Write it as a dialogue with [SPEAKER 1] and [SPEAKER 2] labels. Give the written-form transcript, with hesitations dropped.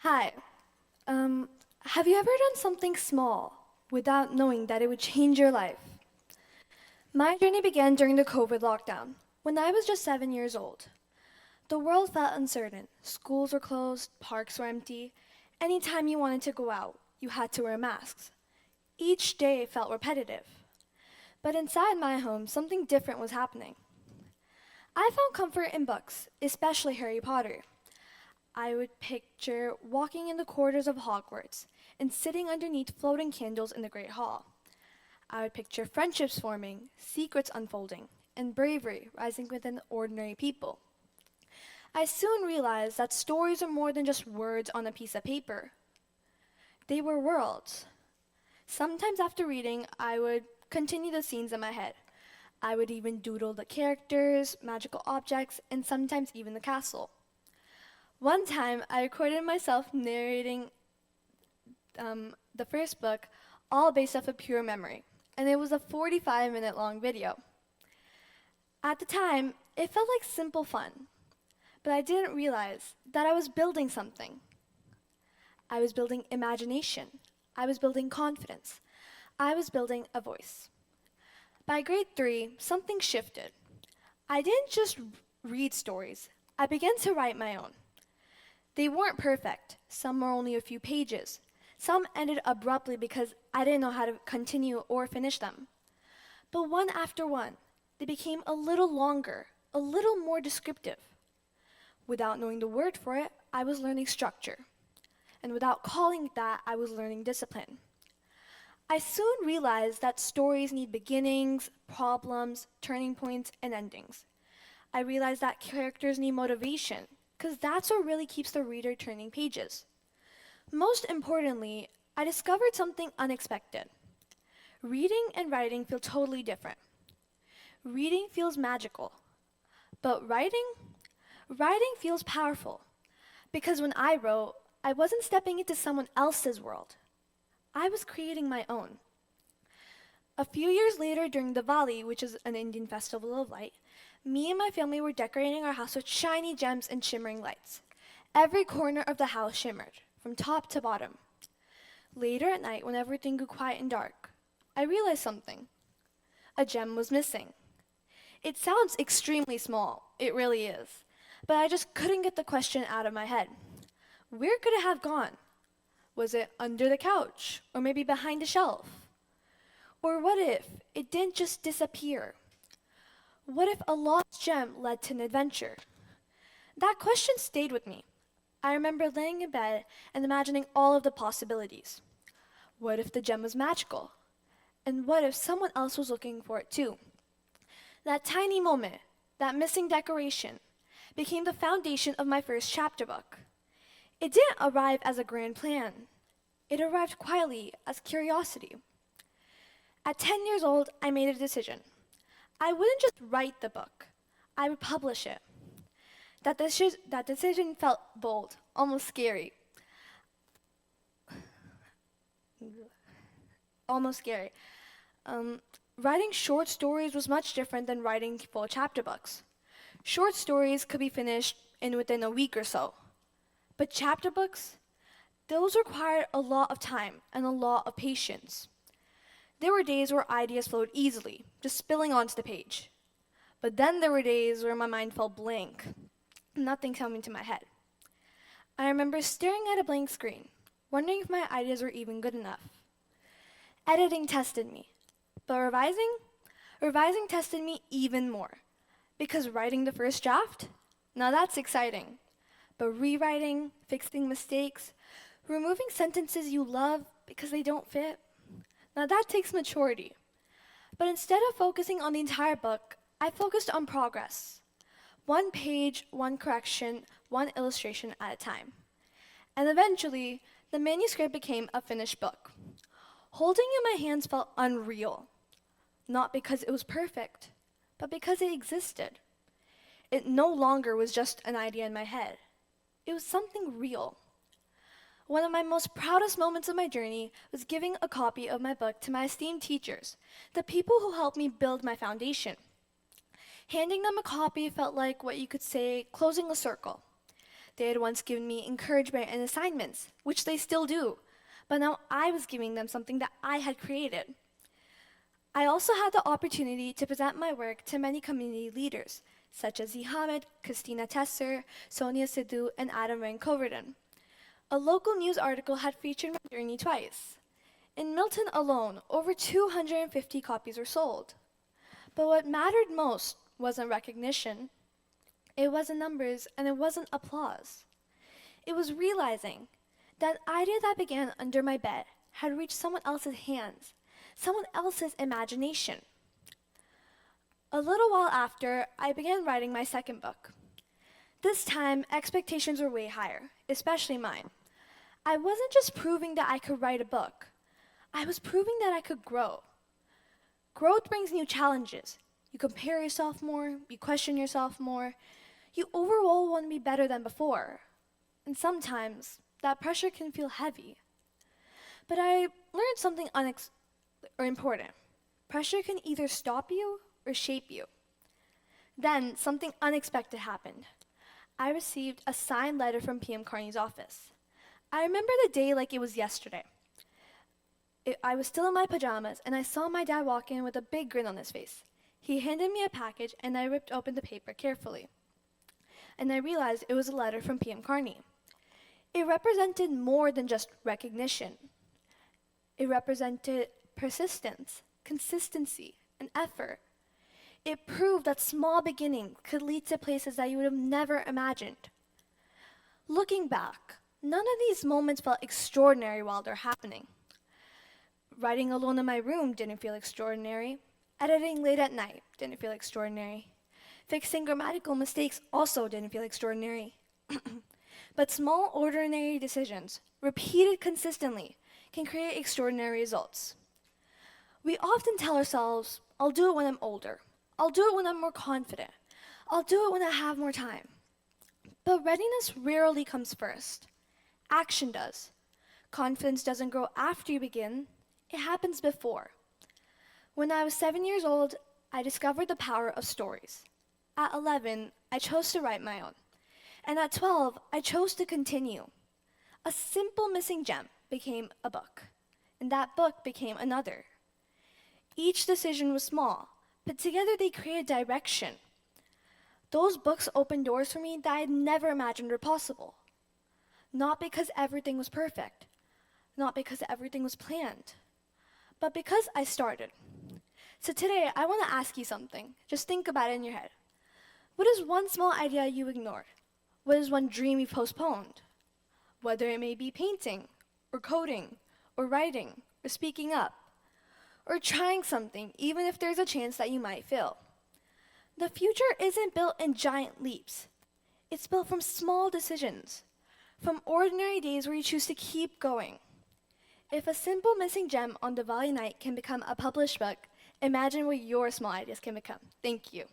[SPEAKER 1] Hi. Have you ever done something small without knowing that it would change your life? My journey began during the COVID lockdown, when I was just 7 years old. The world felt uncertain. Schools were closed, parks were empty. Anytime you wanted to go out, you had to wear masks. Each day felt repetitive. But inside my home, something different was happening. I found comfort in books, especially Harry Potter. I would picture walking in the corridors of Hogwarts and sitting underneath floating candles in the Great Hall. I would picture friendships forming, secrets unfolding, and bravery rising within ordinary people. I soon realized that stories are more than just words on a piece of paper. They were worlds. Sometimes after reading, I would continue the scenes in my head. I would even doodle the characters, magical objects, and sometimes even the castle. One time, I recorded myself narrating the first book, all based off of pure memory, and it was a 45-minute long video. At the time, it felt like simple fun, but I didn't realize that I was building something. I was building imagination. I was building confidence. I was building a voice. By grade 3, something shifted. I didn't just read stories, I began to write my own. They weren't perfect. Some were only a few pages. Some ended abruptly because I didn't know how to continue or finish them. But one after one, they became a little longer, a little more descriptive. Without knowing the word for it, I was learning structure. And without calling it that, I was learning discipline. I soon realized that stories need beginnings, problems, turning points, and endings. I realized that characters need motivation, because that's what really keeps the reader turning pages. Most importantly, I discovered something unexpected. Reading and writing feel totally different. Reading feels magical, but writing feels powerful. Because when I wrote, I wasn't stepping into someone else's world. I was creating my own. A few years later, during Diwali, which is an Indian festival of light, me and my family were decorating our house with shiny gems and shimmering lights. Every corner of the house shimmered, from top to bottom. Later at night, when everything grew quiet and dark, I realized something. A gem was missing. It sounds extremely small, it really is, but I just couldn't get the question out of my head. Where could it have gone? Was it under the couch, or maybe behind a shelf? Or what if it didn't just disappear? What if a lost gem led to an adventure? That question stayed with me. I remember laying in bed and imagining all of the possibilities. What if the gem was magical? And what if someone else was looking for it too? That tiny moment, that missing decoration, became the foundation of my first chapter book. It didn't arrive as a grand plan. It arrived quietly as curiosity. At 10 years old, I made a decision. I wouldn't just write the book, I would publish it. That decision felt bold, almost scary. Almost scary. Writing short stories was much different than writing full chapter books. Short stories could be finished in within a week or so. But chapter books, those required a lot of time and a lot of patience. There were days where ideas flowed easily, just spilling onto the page. But then there were days where my mind felt blank. Nothing coming to my head. I remember staring at a blank screen, wondering if my ideas were even good enough. Editing tested me, but revising tested me even more. Because writing the first draft, now that's exciting. But rewriting, fixing mistakes, removing sentences you love because they don't fit, now that takes maturity. But instead of focusing on the entire book, I focused on progress. One page, one correction, one illustration at a time. And eventually, the manuscript became a finished book. Holding it in my hands felt unreal. Not because it was perfect, but because it existed. It no longer was just an idea in my head. It was something real. One of my most proudest moments of my journey was giving a copy of my book to my esteemed teachers, the people who helped me build my foundation. Handing them a copy felt like what you could say closing a circle. They had once given me encouragement and assignments, which they still do, but now I was giving them something that I had created. I also had the opportunity to present my work to many community leaders, such as Zihamed, Christina Tesser, Sonia Sidhu, and Adam Rancoverden. A local news article had featured my journey twice. In Milton alone, over 250 copies were sold. But what mattered most wasn't recognition. It wasn't numbers, and it wasn't applause. It was realizing that idea that began under my bed had reached someone else's hands, someone else's imagination. A little while after, I began writing my second book. This time, expectations were way higher, especially mine. I wasn't just proving that I could write a book. I was proving that I could grow. Growth brings new challenges. You compare yourself more, you question yourself more, you overall want to be better than before. And sometimes, that pressure can feel heavy. But I learned something important. Pressure can either stop you or shape you. Then, something unexpected happened. I received a signed letter from PM Carney's office. I remember the day like it was yesterday. I was still in my pajamas, and I saw my dad walk in with a big grin on his face. He handed me a package, and I ripped open the paper carefully. And I realized it was a letter from PM Carney. It represented more than just recognition. It represented persistence, consistency, and effort. It proved that small beginnings could lead to places that you would have never imagined. Looking back, none of these moments felt extraordinary while they're happening. Writing alone in my room didn't feel extraordinary. Editing late at night didn't feel extraordinary. Fixing grammatical mistakes also didn't feel extraordinary. But small, ordinary decisions, repeated consistently, can create extraordinary results. We often tell ourselves, I'll do it when I'm older. I'll do it when I'm more confident. I'll do it when I have more time. But readiness rarely comes first. Action does. Confidence doesn't grow after you begin. It happens before. When I was 7 years old, I discovered the power of stories. At 11, I chose to write my own. And at 12, I chose to continue. A simple missing gem became a book. And that book became another. Each decision was small, but together they created direction. Those books opened doors for me that I had never imagined were possible. Not because everything was perfect, not because everything was planned, but because I started. So today, I want to ask you something. Just think about it in your head. What is one small idea you ignored? What is one dream you postponed? Whether it may be painting, or coding, or writing, or speaking up, or trying something, even if there's a chance that you might fail. The future isn't built in giant leaps. It's built from small decisions, from ordinary days where you choose to keep going. If a simple missing gem on Diwali night can become a published book, imagine what your small ideas can become. Thank you.